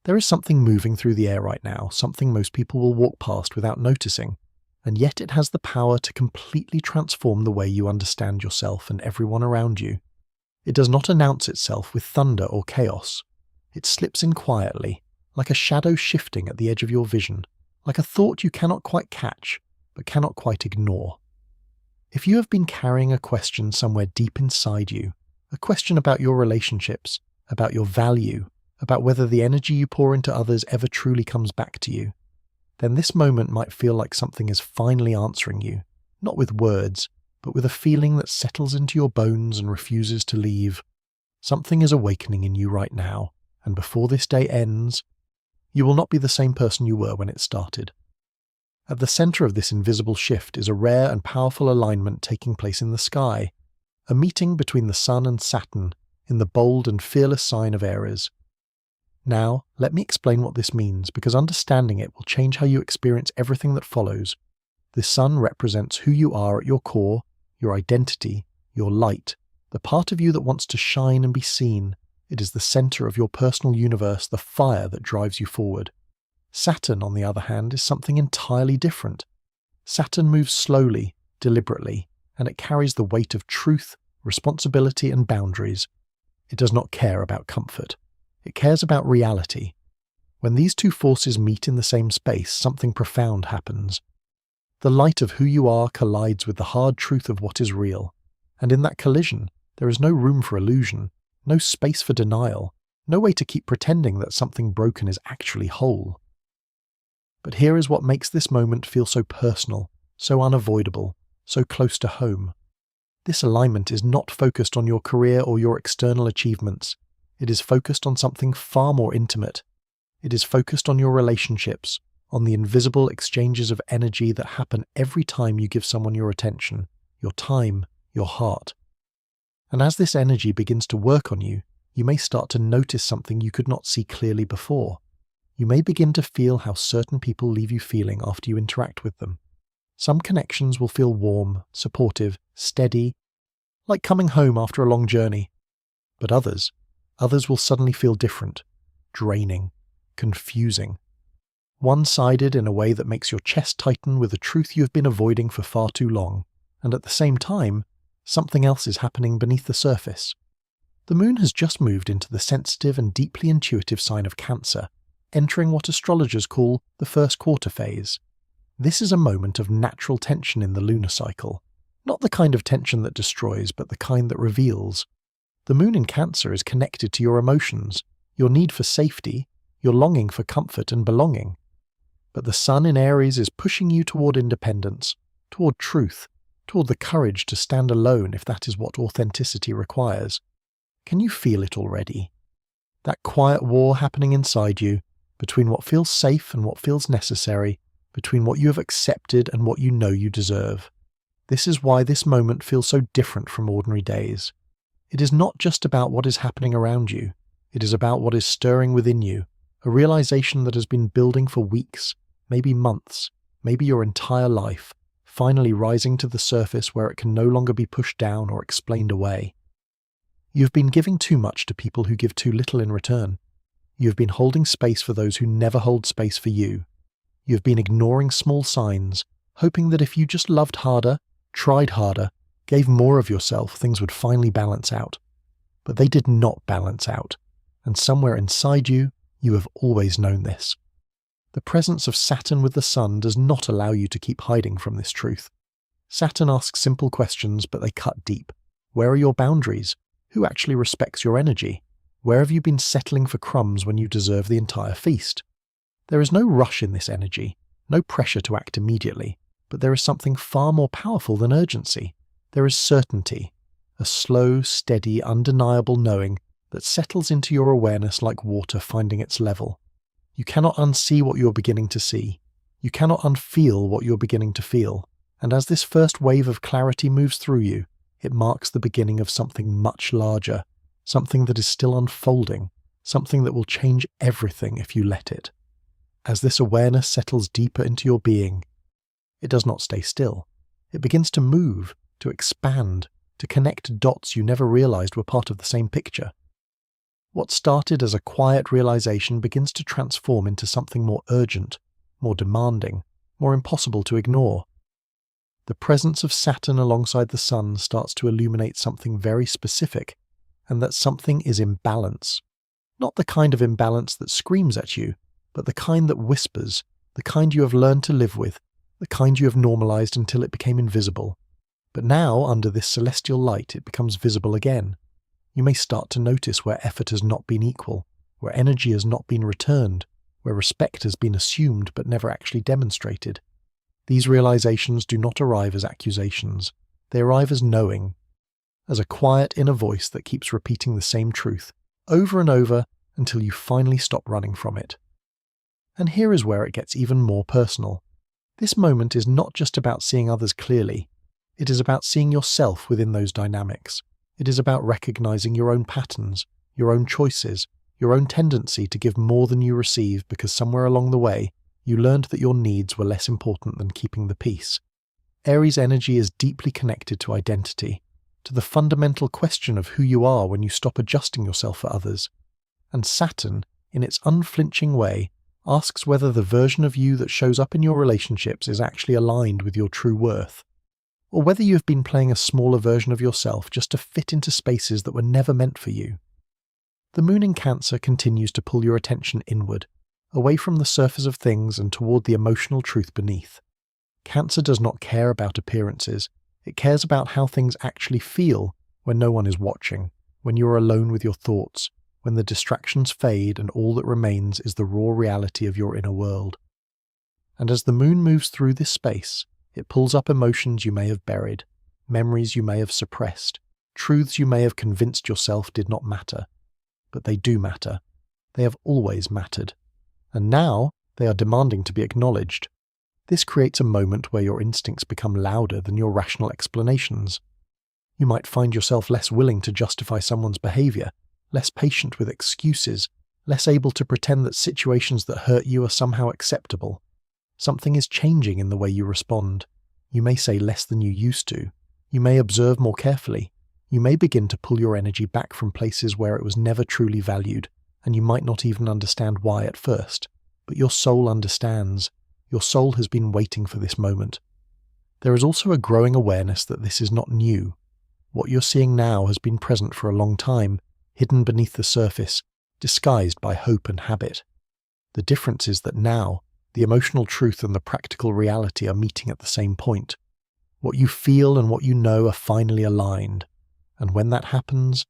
There is something moving through the air right now, something most people will walk past without noticing, and yet it has the power to completely transform the way you understand yourself and everyone around you. It does not announce itself with thunder or chaos. It slips in quietly, like a shadow shifting at the edge of your vision, like a thought you cannot quite catch, but cannot quite ignore. If you have been carrying a question somewhere deep inside you, a question about your relationships, about your value, about whether the energy you pour into others ever truly comes back to you, then this moment might feel like something is finally answering you, not with words, but with a feeling that settles into your bones and refuses to leave. Something is awakening in you right now, and before this day ends, you will not be the same person you were when it started. At the center of this invisible shift is a rare and powerful alignment taking place in the sky, a meeting between the Sun and Saturn in the bold and fearless sign of Aries. Now, let me explain what this means, because understanding it will change how you experience everything that follows. The Sun represents who you are at your core, your identity, your light, the part of you that wants to shine and be seen. It is the center of your personal universe, the fire that drives you forward. Saturn, on the other hand, is something entirely different. Saturn moves slowly, deliberately, and it carries the weight of truth, responsibility, and boundaries. It does not care about comfort. It cares about reality. When these two forces meet in the same space, something profound happens. The light of who you are collides with the hard truth of what is real, and in that collision, there is no room for illusion, no space for denial, no way to keep pretending that something broken is actually whole. But here is what makes this moment feel so personal, so unavoidable, so close to home. This alignment is not focused on your career or your external achievements. It is focused on something far more intimate. It is focused on your relationships, on the invisible exchanges of energy that happen every time you give someone your attention, your time, your heart. And as this energy begins to work on you, you may start to notice something you could not see clearly before. You may begin to feel how certain people leave you feeling after you interact with them. Some connections will feel warm, supportive, steady, like coming home after a long journey. But others will suddenly feel different, draining, confusing, one-sided in a way that makes your chest tighten with a truth you have been avoiding for far too long, and at the same time, something else is happening beneath the surface. The moon has just moved into the sensitive and deeply intuitive sign of Cancer, entering what astrologers call the first quarter phase. This is a moment of natural tension in the lunar cycle, not the kind of tension that destroys, but the kind that reveals. The moon in Cancer is connected to your emotions, your need for safety, your longing for comfort and belonging. But the Sun in Aries is pushing you toward independence, toward truth, toward the courage to stand alone if that is what authenticity requires. Can you feel it already? That quiet war happening inside you, between what feels safe and what feels necessary, between what you have accepted and what you know you deserve. This is why this moment feels so different from ordinary days. It is not just about what is happening around you. It is about what is stirring within you, a realization that has been building for weeks, maybe months, maybe your entire life, finally rising to the surface where it can no longer be pushed down or explained away. You've been giving too much to people who give too little in return. You've been holding space for those who never hold space for you. You've been ignoring small signs, hoping that if you just loved harder, tried harder, gave more of yourself, things would finally balance out. But they did not balance out, and somewhere inside you, you have always known this. The presence of Saturn with the Sun does not allow you to keep hiding from this truth. Saturn asks simple questions, but they cut deep. Where are your boundaries? Who actually respects your energy? Where have you been settling for crumbs when you deserve the entire feast? There is no rush in this energy, no pressure to act immediately, but there is something far more powerful than urgency. There is certainty, a slow, steady, undeniable knowing that settles into your awareness like water finding its level. You cannot unsee what you are beginning to see. You cannot unfeel what you are beginning to feel. And as this first wave of clarity moves through you, it marks the beginning of something much larger, something that is still unfolding, something that will change everything if you let it. As this awareness settles deeper into your being, it does not stay still. It begins to move, to expand, to connect dots you never realized were part of the same picture. What started as a quiet realization begins to transform into something more urgent, more demanding, more impossible to ignore. The presence of Saturn alongside the Sun starts to illuminate something very specific, and that something is imbalance. Not the kind of imbalance that screams at you, but the kind that whispers, the kind you have learned to live with, the kind you have normalized until it became invisible. But now, under this celestial light, it becomes visible again. You may start to notice where effort has not been equal, where energy has not been returned, where respect has been assumed but never actually demonstrated. These realizations do not arrive as accusations. They arrive as knowing, as a quiet inner voice that keeps repeating the same truth, over and over, until you finally stop running from it. And here is where it gets even more personal. This moment is not just about seeing others clearly. It is about seeing yourself within those dynamics. It is about recognizing your own patterns, your own choices, your own tendency to give more than you receive because somewhere along the way, you learned that your needs were less important than keeping the peace. Aries energy is deeply connected to identity, to the fundamental question of who you are when you stop adjusting yourself for others. And Saturn, in its unflinching way, asks whether the version of you that shows up in your relationships is actually aligned with your true worth, or whether you have been playing a smaller version of yourself just to fit into spaces that were never meant for you. The moon in Cancer continues to pull your attention inward, away from the surface of things and toward the emotional truth beneath. Cancer does not care about appearances. It cares about how things actually feel when no one is watching, when you are alone with your thoughts, when the distractions fade and all that remains is the raw reality of your inner world. And as the moon moves through this space, it pulls up emotions you may have buried, memories you may have suppressed, truths you may have convinced yourself did not matter. But they do matter. They have always mattered. And now they are demanding to be acknowledged. This creates a moment where your instincts become louder than your rational explanations. You might find yourself less willing to justify someone's behavior, less patient with excuses, less able to pretend that situations that hurt you are somehow acceptable. Something is changing in the way you respond. You may say less than you used to. You may observe more carefully. You may begin to pull your energy back from places where it was never truly valued, and you might not even understand why at first. But your soul understands. Your soul has been waiting for this moment. There is also a growing awareness that this is not new. What you're seeing now has been present for a long time, hidden beneath the surface, disguised by hope and habit. The difference is that now, the emotional truth and the practical reality are meeting at the same point. What you feel and what you know are finally aligned. And when that happens,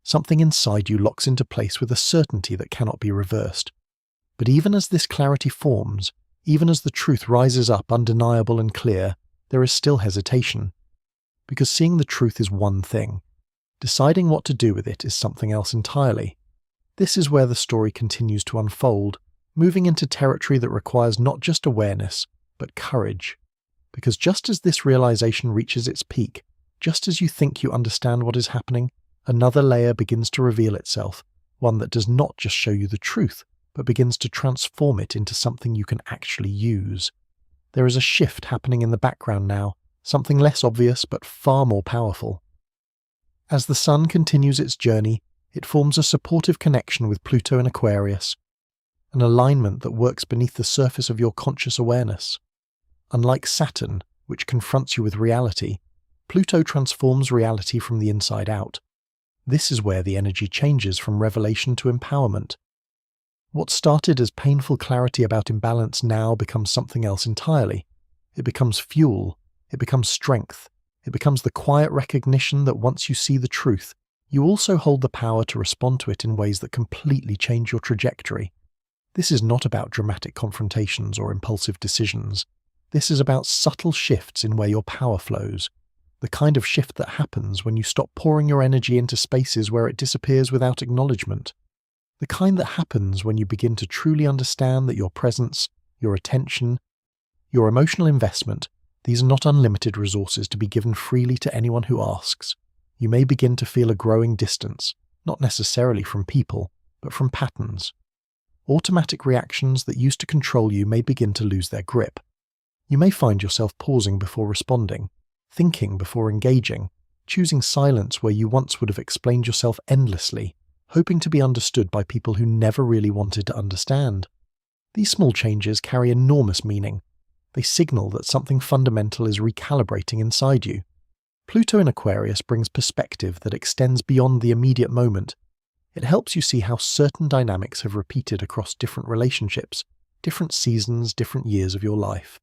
something inside you locks into place with a certainty that cannot be reversed. But even as this clarity forms, even as the truth rises up undeniable and clear, there is still hesitation. Because seeing the truth is one thing. Deciding what to do with it is something else entirely. This is where the story continues to unfold, moving into territory that requires not just awareness, but courage. Because just as this realization reaches its peak, just as you think you understand what is happening, another layer begins to reveal itself, one that does not just show you the truth, but begins to transform it into something you can actually use. There is a shift happening in the background now, something less obvious but far more powerful. As the Sun continues its journey, it forms a supportive connection with Pluto in Aquarius, an alignment that works beneath the surface of your conscious awareness. Unlike Saturn, which confronts you with reality, Pluto transforms reality from the inside out. This is where the energy changes from revelation to empowerment. What started as painful clarity about imbalance now becomes something else entirely. It becomes fuel. It becomes strength. It becomes the quiet recognition that once you see the truth, you also hold the power to respond to it in ways that completely change your trajectory. This is not about dramatic confrontations or impulsive decisions. This is about subtle shifts in where your power flows. The kind of shift that happens when you stop pouring your energy into spaces where it disappears without acknowledgement. The kind that happens when you begin to truly understand that your presence, your attention, your emotional investment, these are not unlimited resources to be given freely to anyone who asks. You may begin to feel a growing distance, not necessarily from people, but from patterns. Automatic reactions that used to control you may begin to lose their grip. You may find yourself pausing before responding, thinking before engaging, choosing silence where you once would have explained yourself endlessly, hoping to be understood by people who never really wanted to understand. These small changes carry enormous meaning. They signal that something fundamental is recalibrating inside you. Pluto in Aquarius brings perspective that extends beyond the immediate moment. It helps you see how certain dynamics have repeated across different relationships, different seasons, different years of your life.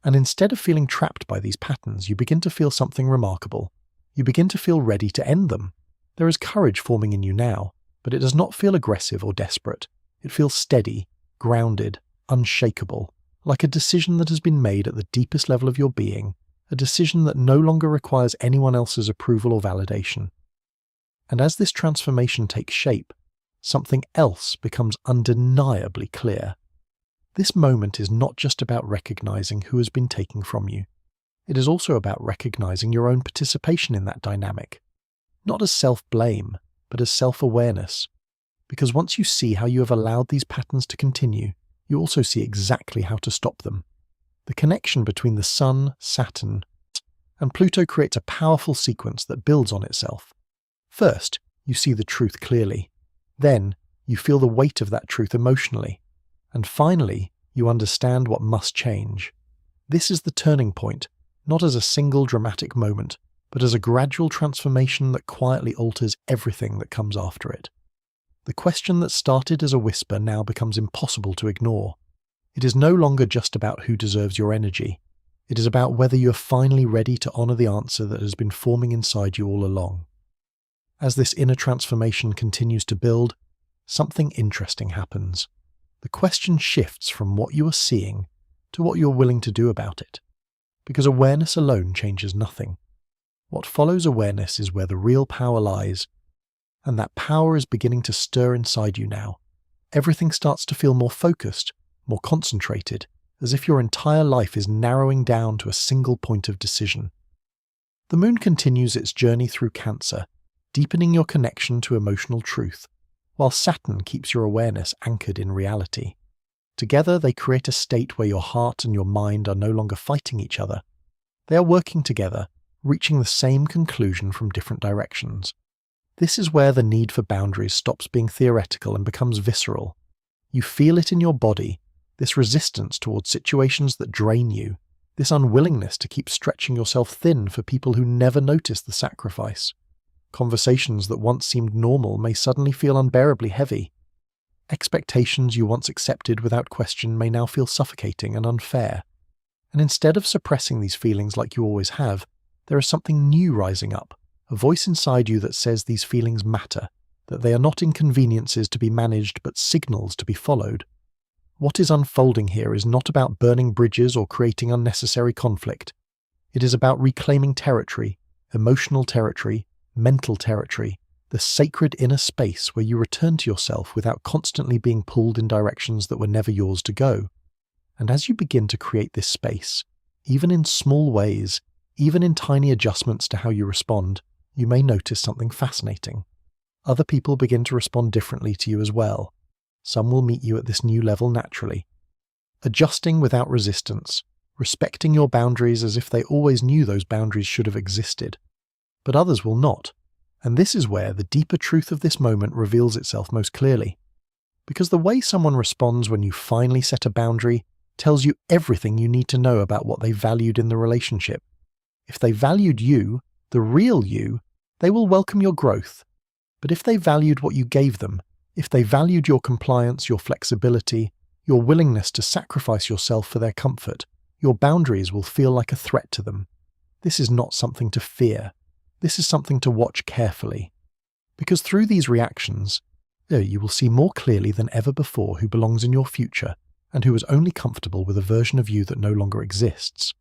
And instead of feeling trapped by these patterns, you begin to feel something remarkable. You begin to feel ready to end them. There is courage forming in you now, but it does not feel aggressive or desperate. It feels steady, grounded, unshakable, like a decision that has been made at the deepest level of your being, a decision that no longer requires anyone else's approval or validation. And as this transformation takes shape, something else becomes undeniably clear. This moment is not just about recognizing who has been taken from you. It is also about recognizing your own participation in that dynamic, not as self-blame, but as self-awareness. Because once you see how you have allowed these patterns to continue, you also see exactly how to stop them. The connection between the Sun, Saturn, and Pluto creates a powerful sequence that builds on itself. First, you see the truth clearly. Then, you feel the weight of that truth emotionally. And finally, you understand what must change. This is the turning point, not as a single dramatic moment, but as a gradual transformation that quietly alters everything that comes after it. The question that started as a whisper now becomes impossible to ignore. It is no longer just about who deserves your energy. It is about whether you are finally ready to honor the answer that has been forming inside you all along. As this inner transformation continues to build, something interesting happens. The question shifts from what you are seeing to what you are willing to do about it. Because awareness alone changes nothing. What follows awareness is where the real power lies, and that power is beginning to stir inside you now. Everything starts to feel more focused, more concentrated, as if your entire life is narrowing down to a single point of decision. The moon continues its journey through Cancer, deepening your connection to emotional truth, while Saturn keeps your awareness anchored in reality. Together, they create a state where your heart and your mind are no longer fighting each other. They are working together, reaching the same conclusion from different directions. This is where the need for boundaries stops being theoretical and becomes visceral. You feel it in your body, this resistance towards situations that drain you, this unwillingness to keep stretching yourself thin for people who never notice the sacrifice. Conversations that once seemed normal may suddenly feel unbearably heavy. Expectations you once accepted without question may now feel suffocating and unfair. And instead of suppressing these feelings like you always have, there is something new rising up, a voice inside you that says these feelings matter, that they are not inconveniences to be managed but signals to be followed. What is unfolding here is not about burning bridges or creating unnecessary conflict. It is about reclaiming territory, emotional territory, mental territory, the sacred inner space where you return to yourself without constantly being pulled in directions that were never yours to go. And as you begin to create this space, even in small ways, even in tiny adjustments to how you respond, you may notice something fascinating. Other people begin to respond differently to you as well. Some will meet you at this new level naturally, adjusting without resistance, respecting your boundaries as if they always knew those boundaries should have existed. But others will not, and this is where the deeper truth of this moment reveals itself most clearly. Because the way someone responds when you finally set a boundary tells you everything you need to know about what they valued in the relationship. If they valued you, the real you, they will welcome your growth. But if they valued what you gave them, if they valued your compliance, your flexibility, your willingness to sacrifice yourself for their comfort, your boundaries will feel like a threat to them. This is not something to fear. This is something to watch carefully. Because through these reactions, you will see more clearly than ever before who belongs in your future and who is only comfortable with a version of you that no longer exists.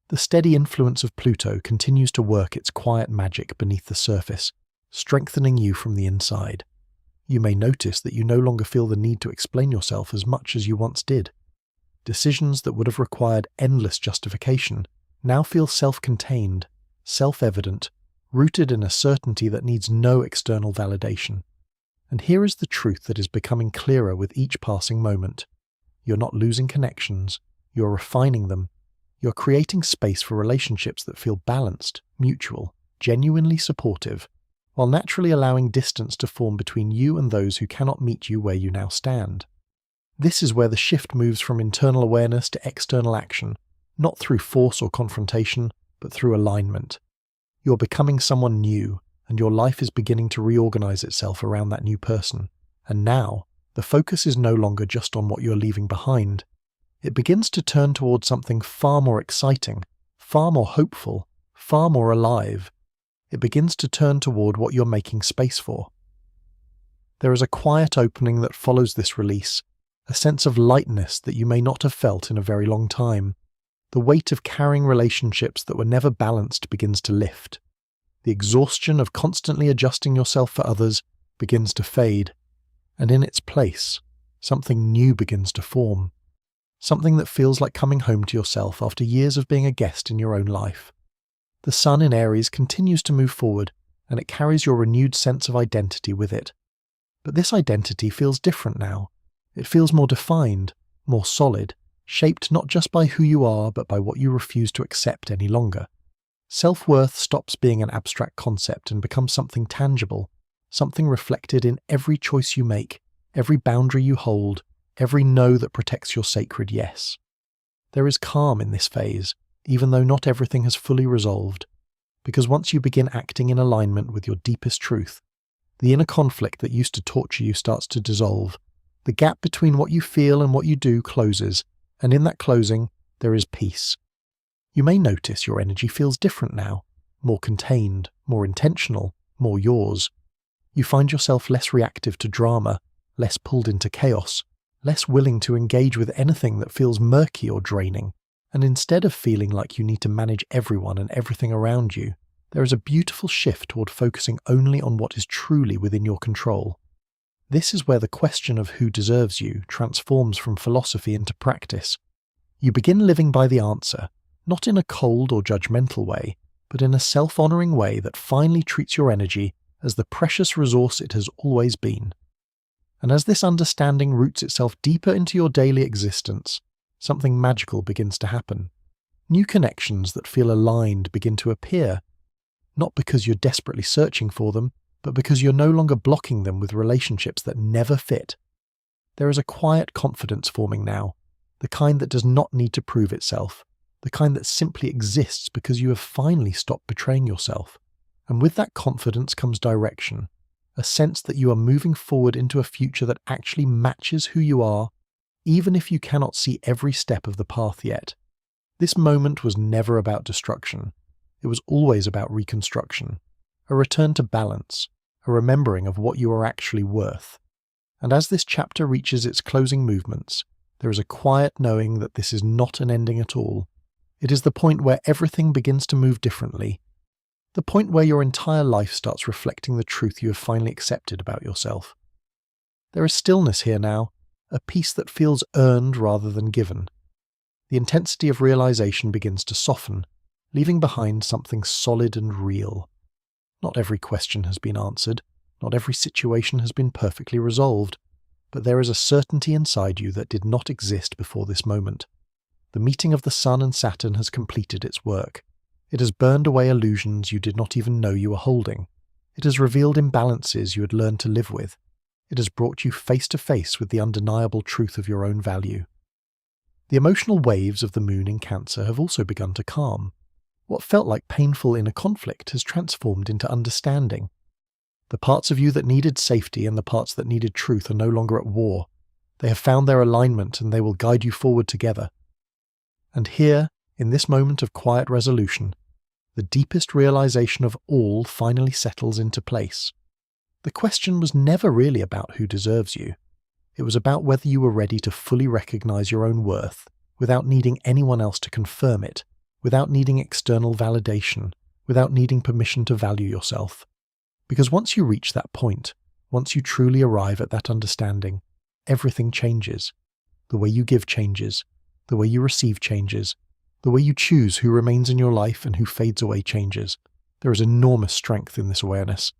The steady influence of Pluto continues to work its quiet magic beneath the surface, strengthening you from the inside. You may notice that you no longer feel the need to explain yourself as much as you once did. Decisions that would have required endless justification now feel self-contained, self-evident, rooted in a certainty that needs no external validation. And here is the truth that is becoming clearer with each passing moment. You're not losing connections, you're refining them. You're creating space for relationships that feel balanced, mutual, genuinely supportive, while naturally allowing distance to form between you and those who cannot meet you where you now stand. This is where the shift moves from internal awareness to external action, not through force or confrontation, but through alignment. You're becoming someone new, and your life is beginning to reorganize itself around that new person. And now, the focus is no longer just on what you're leaving behind. It begins to turn towards something far more exciting, far more hopeful, far more alive. It begins to turn toward what you're making space for. There is a quiet opening that follows this release, a sense of lightness that you may not have felt in a very long time. The weight of carrying relationships that were never balanced begins to lift. The exhaustion of constantly adjusting yourself for others begins to fade, and in its place, something new begins to form. Something that feels like coming home to yourself after years of being a guest in your own life. The sun in Aries continues to move forward, and it carries your renewed sense of identity with it. But this identity feels different now. It feels more defined, more solid, shaped not just by who you are, but by what you refuse to accept any longer. Self-worth stops being an abstract concept and becomes something tangible, something reflected in every choice you make, every boundary you hold, every no that protects your sacred yes. There is calm in this phase, even though not everything has fully resolved, because once you begin acting in alignment with your deepest truth, the inner conflict that used to torture you starts to dissolve. The gap between what you feel and what you do closes, and in that closing, there is peace. You may notice your energy feels different now, more contained, more intentional, more yours. You find yourself less reactive to drama, less pulled into chaos, less willing to engage with anything that feels murky or draining, and instead of feeling like you need to manage everyone and everything around you, there is a beautiful shift toward focusing only on what is truly within your control. This is where the question of who deserves you transforms from philosophy into practice. You begin living by the answer, not in a cold or judgmental way, but in a self-honoring way that finally treats your energy as the precious resource it has always been. And as this understanding roots itself deeper into your daily existence, something magical begins to happen. New connections that feel aligned begin to appear, not because you're desperately searching for them, but because you're no longer blocking them with relationships that never fit. There is a quiet confidence forming now, the kind that does not need to prove itself, the kind that simply exists because you have finally stopped betraying yourself. And with that confidence comes direction, a sense that you are moving forward into a future that actually matches who you are, even if you cannot see every step of the path yet. This moment was never about destruction. It was always about reconstruction, a return to balance, a remembering of what you are actually worth. And as this chapter reaches its closing movements, there is a quiet knowing that this is not an ending at all. It is the point where everything begins to move differently, the point where your entire life starts reflecting the truth you have finally accepted about yourself. There is stillness here now, a peace that feels earned rather than given. The intensity of realization begins to soften, leaving behind something solid and real. Not every question has been answered, not every situation has been perfectly resolved, but there is a certainty inside you that did not exist before this moment. The meeting of the Sun and Saturn has completed its work. It has burned away illusions you did not even know you were holding. It has revealed imbalances you had learned to live with. It has brought you face to face with the undeniable truth of your own value. The emotional waves of the moon in Cancer have also begun to calm. What felt like painful inner conflict has transformed into understanding. The parts of you that needed safety and the parts that needed truth are no longer at war. They have found their alignment and they will guide you forward together. And here, in this moment of quiet resolution, the deepest realization of all finally settles into place. The question was never really about who deserves you. It was about whether you were ready to fully recognize your own worth without needing anyone else to confirm it, without needing external validation, without needing permission to value yourself. Because once you reach that point, once you truly arrive at that understanding, everything changes. The way you give changes, the way you receive changes, the way you choose who remains in your life and who fades away changes. There is enormous strength in this awareness.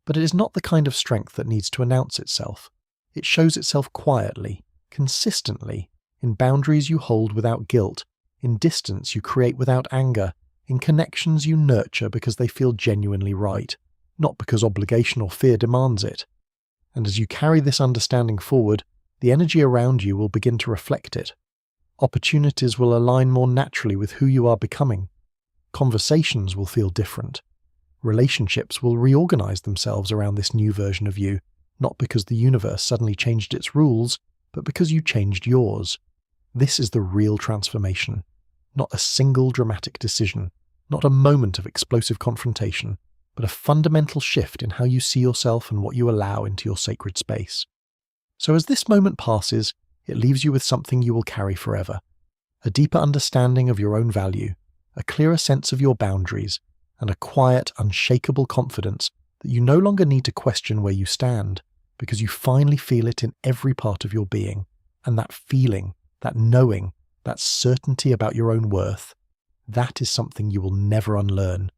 But it is not the kind of strength that needs to announce itself. It shows itself quietly, consistently, in boundaries you hold without guilt, in distance you create without anger, in connections you nurture because they feel genuinely right. not because obligation or fear demands it. And as you carry this understanding forward, the energy around you will begin to reflect it. Opportunities will align more naturally with who you are becoming. Conversations will feel different. Relationships will reorganize themselves around this new version of you, not because the universe suddenly changed its rules, but because you changed yours. This is the real transformation. Not a single dramatic decision, not a moment of explosive confrontation, but a fundamental shift in how you see yourself and what you allow into your sacred space. So as this moment passes, it leaves you with something you will carry forever. A deeper understanding of your own value, a clearer sense of your boundaries, and a quiet, unshakable confidence that you no longer need to question where you stand, because you finally feel it in every part of your being. And that feeling, that knowing, that certainty about your own worth, that is something you will never unlearn.